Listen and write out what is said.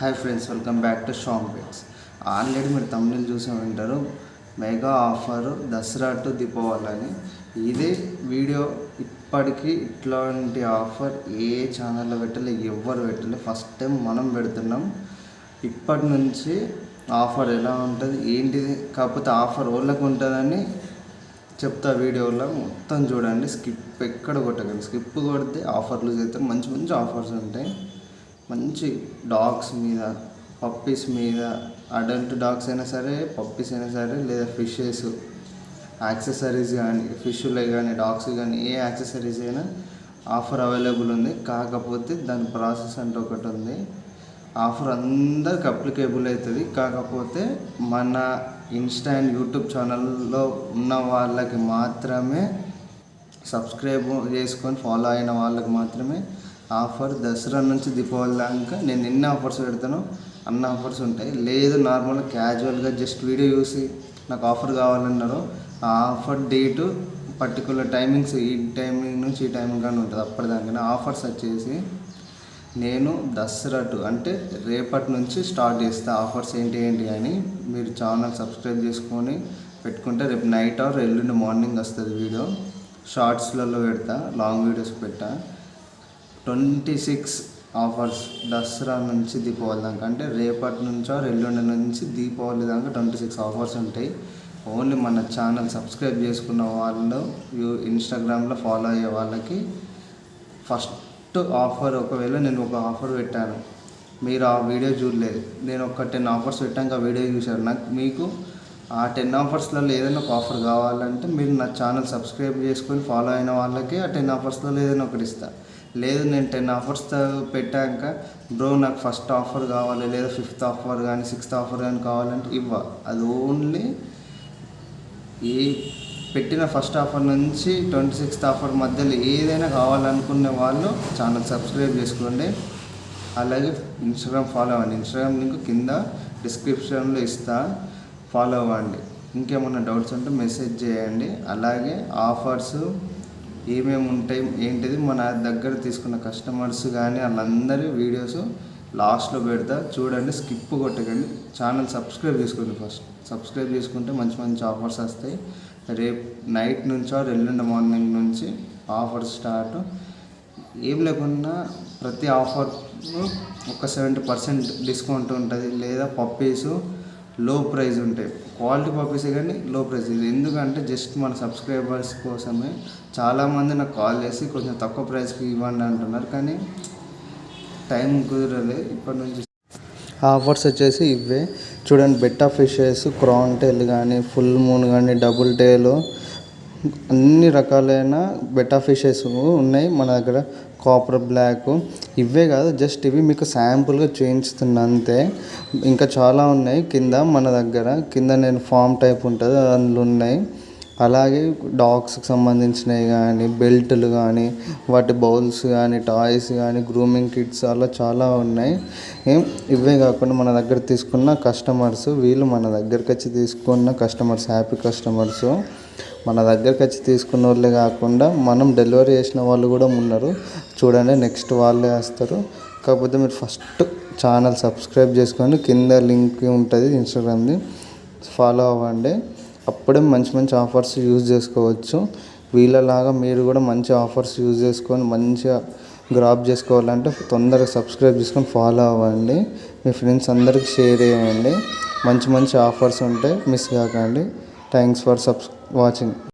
Hi friends, welcome back to Sham picks. Already మీరు తమిళ చూసే ఉంటారు, mega offer Dasara to Deepavali అని. ఇదే వీడియో ఇప్పటికీ ఇట్లాంటి ఆఫర్ ఏ ఛానల్లో పెట్టలే, ఎవ్వరు పెట్టలే. ఫస్ట్ టైం మనం పెడుతున్నాం. ఇప్పటి నుంచి ఆఫర్ ఎలా ఉంటుంది ఏంటిది, కాకపోతే ఆఫర్ వాళ్ళకు ఉంటుందని చెప్తా. వీడియోలో మొత్తం చూడండి, స్కిప్ ఎక్కడ కొట్టకండి. స్కిప్ కొడితే ఆఫర్లు చేస్తారు. మంచి మంచి ఆఫర్స్ ఉంటాయి. మంచి డాగ్స్ మీద, పప్పీస్ మీద, అడల్ట్ డాగ్స్ అయినా సరే, పప్పీస్ అయినా సరే, లేదా ఫిషెస్ యాక్సెసరీస్ కానీ, ఫిష్లే కానీ, డాగ్స్ కానీ, ఏ యాక్సెసరీస్ అయినా ఆఫర్ అవైలబుల్ ఉంది. కాకపోతే దాని ప్రాసెస్ అంటే ఒకటి ఉంది. ఆఫర్ అందరికి అప్లికేబుల్ అవుతుంది. కాకపోతే మన ఇన్స్టా అండ్ యూట్యూబ్ ఛానల్లో ఉన్న వాళ్ళకి మాత్రమే, సబ్స్క్రైబ్ చేసుకొని ఫాలో అయిన వాళ్ళకి మాత్రమే ఆఫర్. దసరా నుంచి దీపావళి దాకా నేను ఎన్ని ఆఫర్స్ పెడతానో అన్ని ఆఫర్స్ ఉంటాయి. లేదు నార్మల్గా క్యాజువల్గా జస్ట్ వీడియో చూసి నాకు ఆఫర్ కావాలన్నారో ఆ ఆఫర్ డేటు పర్టికులర్ టైమింగ్స్, ఈ టైమింగ్ నుంచి ఈ టైమింగ్ కానీ ఉంటుంది. అప్పటిదాకా ఆఫర్స్ వచ్చేసి నేను దసరా అంటే రేపటి నుంచి స్టార్ట్ చేస్తా. ఆఫర్స్ ఏంటి అని మీరు ఛానల్ సబ్స్క్రైబ్ చేసుకొని పెట్టుకుంటే రేపు నైట్ ఆర్ ఎల్లుండి మార్నింగ్ వస్తుంది వీడియో. షార్ట్స్లలో పెడతా, లాంగ్ వీడియోస్ పెట్టా. 26 ఆఫర్స్ దసరా నుంచి దీపావళి దాకా, అంటే రేపటి నుంచో ఎల్లుండి నుంచి దీపావళి దాకా 26 ఆఫర్స్ ఉంటాయి. ఓన్లీ మన ఛానల్ సబ్స్క్రైబ్ చేసుకున్న వాళ్ళు, ఇన్స్టాగ్రామ్లో ఫాలో అయ్యే వాళ్ళకి ఫస్ట్ ఆఫర్. ఒకవేళ నేను ఒక ఆఫర్ పెట్టాను, మీరు ఆ వీడియో చూడలేదు, నేను ఒక 10 ఆఫర్స్ పెట్టాక ఆ వీడియో చూశారు, మీకు ఆ 10 ఆఫర్స్లలో ఏదైనా ఒక ఆఫర్ కావాలంటే మీరు నా ఛానల్ సబ్స్క్రైబ్ చేసుకొని ఫాలో అయిన వాళ్ళకి ఆ 10 ఆఫర్స్లలో ఏదైనా ఒకటి ఇస్తా. లేదు నేను 10 ఆఫర్స్ పెట్టాక బ్రో నాకు ఫస్ట్ ఆఫర్ కావాలి, లేదా 5th ఆఫర్ కానీ 6th ఆఫర్ కానీ కావాలంటే అది ఓన్లీ ఈ పెట్టిన ఫస్ట్ ఆఫర్ నుంచి 26th ఆఫర్ మధ్యలో ఏదైనా కావాలనుకునే వాళ్ళు ఛానల్ సబ్స్క్రైబ్ చేసుకోండి. అలాగే ఇన్స్టాగ్రామ్ ఫాలో అవ్వండి. ఇన్స్టాగ్రామ్ లింక్ కింద డిస్క్రిప్షన్లో ఇస్తా, ఫాలో అవ్వండి. ఇంకేమైనా డౌట్స్ ఉంటే మెసేజ్ చేయండి. అలాగే ఆఫర్స్ ఏమేమి ఉంటాయి ఏంటిది మన దగ్గర తీసుకున్న కస్టమర్స్ కానీ వాళ్ళందరి వీడియోస్ లాస్ట్లో పెడతా, చూడండి. స్కిప్ కొట్టకండి. ఛానల్ సబ్స్క్రైబ్ చేసుకోండి. ఫస్ట్ సబ్స్క్రైబ్ చేసుకుంటే మంచి మంచి ఆఫర్స్ వస్తాయి. రేపు నైట్ నుంచి ఎల్లుండి మార్నింగ్ నుంచి ఆఫర్స్ స్టార్ట్. ఏం లేకున్నా ప్రతి ఆఫర్ ఒక 70% డిస్కౌంట్ ఉంటుంది. లేదా పప్పీసు లో ప్రైస్ ఉంటాయి. క్వాలిటీ పప్పీసే కానీ లో ప్రైస్. ఇది ఎందుకంటే జస్ట్ మన సబ్స్క్రైబర్స్ కోసమే. చాలామంది నాకు కాల్ చేసి కొంచెం తక్కువ ప్రైస్కి ఇవ్వండి అంటున్నారు, కానీ టైం కుదరలేదు. ఇప్పటి నుంచి ఆఫర్స్ వచ్చేసి ఇవే చూడండి. బెట్టా ఫిషెస్, క్రాన్ టైల్ కానీ, ఫుల్ మూన్ కానీ, డబుల్ టైల్, అన్ని రకాలైన బెట్టా ఫిషెస్ ఉన్నాయి మన దగ్గర. కాపర్ బ్లాక్, ఇవే కాదు, జస్ట్ ఇవి మీకు శాంపుల్గా చూపించుతున్నా అంతే. ఇంకా చాలా ఉన్నాయి కింద మన దగ్గర. కింద నేను ఫామ్ టైప్ ఉంటుంది అందులో ఉన్నాయి. అలాగే డాగ్స్కి సంబంధించినవి కానీ, బెల్టులు కానీ, వాటి బౌల్స్ కానీ, టాయ్స్ కానీ, గ్రూమింగ్ కిట్స్ అలా చాలా ఉన్నాయి. ఇవే కాకుండా మన దగ్గర తీసుకున్న కస్టమర్స్, వీళ్ళు మన దగ్గరికి వచ్చి తీసుకున్న కస్టమర్స్, హ్యాపీ కస్టమర్స్. మన దగ్గరికి వచ్చి తీసుకున్న వాళ్ళే కాకుండా మనం డెలివరీ చేసిన వాళ్ళు కూడా ఉన్నారు. చూడండి, నెక్స్ట్ వాళ్ళే వస్తారు. కాకపోతే మీరు ఫస్ట్ ఛానల్ సబ్స్క్రైబ్ చేసుకొని కింద లింక్ ఉంటుంది ఇన్స్టాగ్రామ్ది, ఫాలో అవ్వండి. అప్పుడే మంచి మంచి ఆఫర్స్ యూజ్ చేసుకోవచ్చు. వీళ్ళలాగా మీరు కూడా మంచి ఆఫర్స్ యూజ్ చేసుకొని మంచిగా గ్రాప్ చేసుకోవాలంటే తొందరగా సబ్స్క్రైబ్ చేసుకొని ఫాలో అవ్వండి. మీ ఫ్రెండ్స్ అందరికి షేర్ చేయండి. మంచి మంచి ఆఫర్స్ ఉంటాయి, మిస్ కాకండి. Thanks for watching.